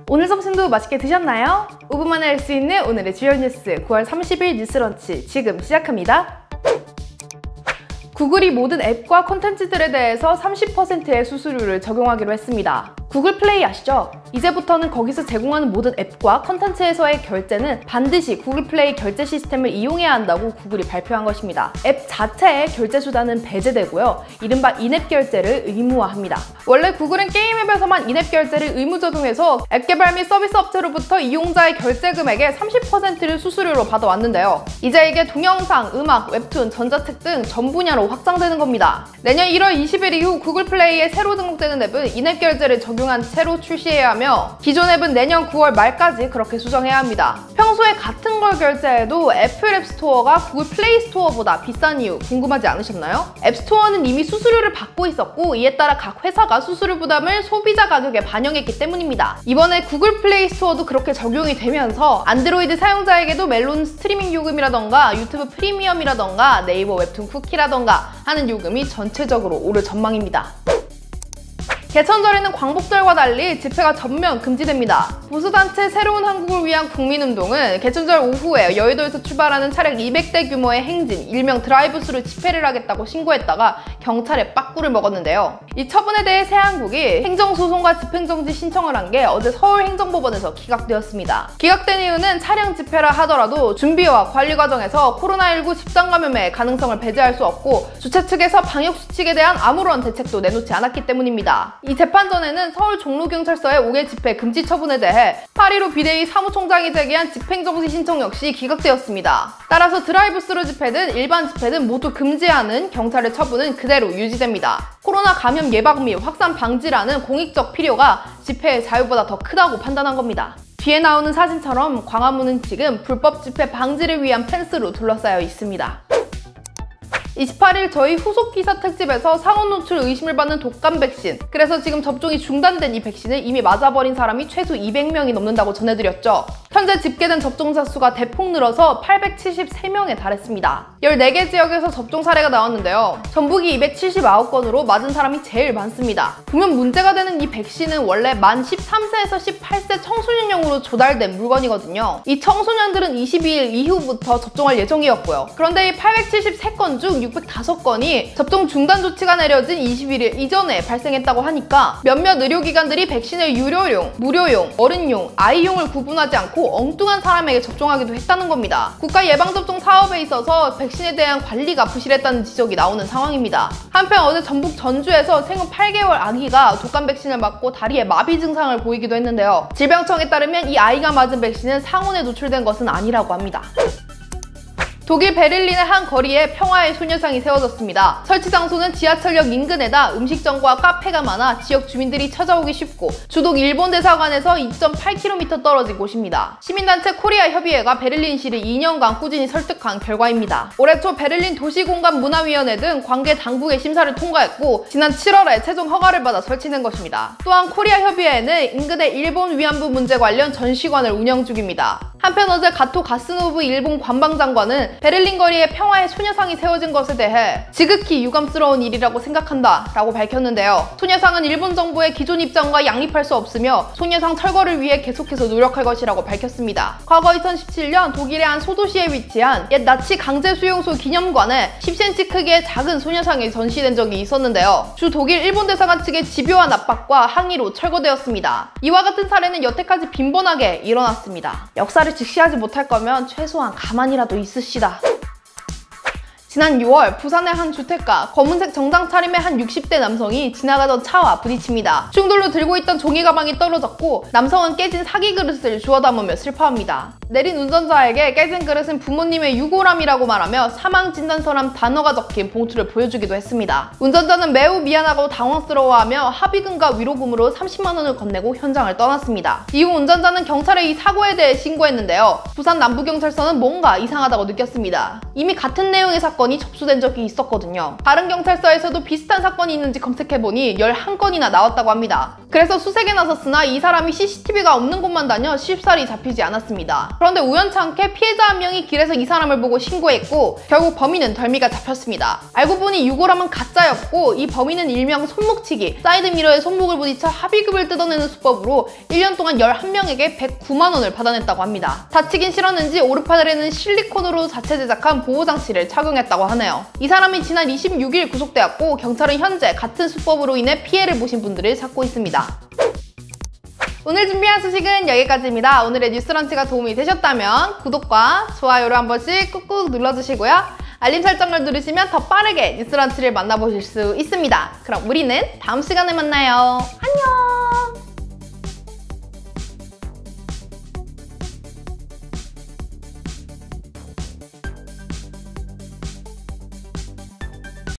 오늘 점심도 맛있게 드셨나요? 5분 만에 알 수 있는 오늘의 주요 뉴스 9월 30일 뉴스런치 지금 시작합니다. 구글이 모든 앱과 콘텐츠들에 대해서 30%의 수수료를 적용하기로 했습니다. 구글 플레이 아시죠? 이제부터는 거기서 제공하는 모든 앱과 콘텐츠에서의 결제는 반드시 구글 플레이 결제 시스템을 이용해야 한다고 구글이 발표한 것입니다. 앱 자체의 결제 수단은 배제되고요. 이른바 인앱 결제를 의무화합니다. 원래 구글은 게임 앱에서만 인앱 결제를 의무 적용해서 앱 개발 및 서비스 업체로부터 이용자의 결제 금액의 30%를 수수료로 받아왔는데요. 이제 이게 동영상, 음악, 웹툰, 전자책 등 전 분야로 확장되는 겁니다. 내년 1월 20일 이후 구글 플레이에 새로 등록되는 앱은 인앱 결제를 적용한 채로 출시해야 하며 기존 앱은 내년 9월 말까지 그렇게 수정해야 합니다. 평소에 같은 걸 결제해도 애플 앱스토어가 구글 플레이 스토어보다 비싼 이유 궁금하지 않으셨나요? 앱스토어는 이미 수수료를 받고 있었고 이에 따라 각 회사가 수수료 부담을 소비자 가격에 반영했기 때문입니다. 이번에 구글 플레이 스토어도 그렇게 적용이 되면서 안드로이드 사용자에게도 멜론 스트리밍 요금이라던가 유튜브 프리미엄이라던가 네이버 웹툰 쿠키라던가 하는 요금이 전체적으로 오를 전망입니다. 개천절에는 광복절과 달리 집회가 전면 금지됩니다. 보수단체 새로운 한국을 위한 국민운동은 개천절 오후에 여의도에서 출발하는 차량 200대 규모의 행진, 일명 드라이브스루 집회를 하겠다고 신고했다가 경찰에 빠꾸를 먹었는데요. 이 처분에 대해 새한국이 행정소송과 집행정지 신청을 한 게 어제 서울행정법원에서 기각되었습니다. 기각된 이유는 차량 집회라 하더라도 준비와 관리 과정에서 코로나19 집단 감염의 가능성을 배제할 수 없고 주최 측에서 방역수칙에 대한 아무런 대책도 내놓지 않았기 때문입니다. 이 재판 전에는 서울 종로경찰서의 5개 집회 금지 처분에 대해 8.15 비대위 사무총장이 제기한 집행정지 신청 역시 기각되었습니다. 따라서 드라이브스루 집회든 일반 집회든 모두 금지하는 경찰의 처분은 그대로 유지됩니다. 코로나 감염 예방 및 확산 방지라는 공익적 필요가 집회의 자유보다 더 크다고 판단한 겁니다. 뒤에 나오는 사진처럼 광화문은 지금 불법 집회 방지를 위한 펜스로 둘러싸여 있습니다. 28일 저희 후속 기사 특집에서 상온 노출 의심을 받는 독감 백신, 그래서 지금 접종이 중단된 이 백신을 이미 맞아버린 사람이 최소 200명이 넘는다고 전해드렸죠. 현재 집계된 접종자 수가 대폭 늘어서 873명에 달했습니다. 14개 지역에서 접종 사례가 나왔는데요. 전북이 279건으로 맞은 사람이 제일 많습니다. 보면 문제가 되는 이 백신은 원래 만 13세에서 18세 청소년용으로 조달된 물건이거든요. 이 청소년들은 22일 이후부터 접종할 예정이었고요. 그런데 이 873건 중 605건이 접종 중단 조치가 내려진 21일 이전에 발생했다고 하니까 몇몇 의료기관들이 백신을 유료용, 무료용, 어른용, 아이용을 구분하지 않고 엉뚱한 사람에게 접종하기도 했다는 겁니다. 국가예방접종 사업에 있어서 백신에 대한 관리가 부실했다는 지적이 나오는 상황입니다. 한편 어제 전북 전주에서 생후 8개월 아기가 독감 백신을 맞고 다리에 마비 증상을 보이기도 했는데요. 질병청에 따르면 이 아이가 맞은 백신은 상온에 노출된 것은 아니라고 합니다. 독일 베를린의 한 거리에 평화의 소녀상이 세워졌습니다. 설치 장소는 지하철역 인근에다 음식점과 카페가 많아 지역 주민들이 찾아오기 쉽고 주독 일본 대사관에서 2.8km 떨어진 곳입니다. 시민단체 코리아 협의회가 베를린시를 2년간 꾸준히 설득한 결과입니다. 올해 초 베를린 도시공간문화위원회 등 관계 당국의 심사를 통과했고 지난 7월에 최종 허가를 받아 설치된 것입니다. 또한 코리아 협의회는 인근의 일본 위안부 문제 관련 전시관을 운영 중입니다. 한편 어제 가토 가스노브 일본 관방장관은 베를린 거리에 평화의 소녀상이 세워진 것에 대해 지극히 유감스러운 일이라고 생각한다 라고 밝혔는데요. 소녀상은 일본 정부의 기존 입장과 양립할 수 없으며 소녀상 철거를 위해 계속해서 노력할 것이라고 밝혔습니다. 과거 2017년 독일의 한 소도시에 위치한 옛 나치 강제 수용소 기념관에 10cm 크기의 작은 소녀상이 전시된 적이 있었는데요. 주 독일 일본 대사관 측의 집요한 압박과 항의로 철거되었습니다. 이와 같은 사례는 여태까지 빈번하게 일어났습니다. 역사를 직시하지 못할 거면 최소한 가만히라도 있으시다. 지난 6월 부산의 한 주택가 검은색 정장 차림의 한 60대 남성이 지나가던 차와 부딪힙니다. 충돌로 들고 있던 종이 가방이 떨어졌고 남성은 깨진 사기 그릇을 주워 담으며 슬퍼합니다. 내린 운전자에게 깨진 그릇은 부모님의 유골함이라고 말하며 사망진단서란 단어가 적힌 봉투를 보여주기도 했습니다. 운전자는 매우 미안하고 당황스러워하며 합의금과 위로금으로 30만 원을 건네고 현장을 떠났습니다. 이후 운전자는 경찰에 이 사고에 대해 신고했는데요. 부산 남부경찰서는 뭔가 이상하다고 느꼈습니다. 이미 같은 내용의 사건 사건이 접수된 적이 있었거든요. 다른 경찰서에서도 비슷한 사건이 있는지 검색해보니 11건이나 나왔다고 합니다. 그래서 수색에 나섰으나 이 사람이 CCTV가 없는 곳만 다녀 쉽사리 잡히지 않았습니다. 그런데 우연찮게 피해자 한 명이 길에서 이 사람을 보고 신고했고 결국 범인은 덜미가 잡혔습니다. 알고 보니 유골함은 가짜였고 이 범인은 일명 손목치기, 사이드미러에 손목을 부딪혀 합의금을 뜯어내는 수법으로 1년 동안 11명에게 109만 원을 받아냈다고 합니다. 다치긴 싫었는지 오르판을에는 실리콘으로 자체 제작한 보호장치를 착용했다고 하네요. 이 사람이 지난 26일 구속되었고 경찰은 현재 같은 수법으로 인해 피해를 보신 분들을 찾고 있습니다. 오늘 준비한 소식은 여기까지입니다. 오늘의 뉴스런치가 도움이 되셨다면 구독과 좋아요를 한 번씩 꾹꾹 눌러주시고요. 알림 설정을 누르시면 더 빠르게 뉴스런치를 만나보실 수 있습니다. 그럼 우리는 다음 시간에 만나요. 안녕!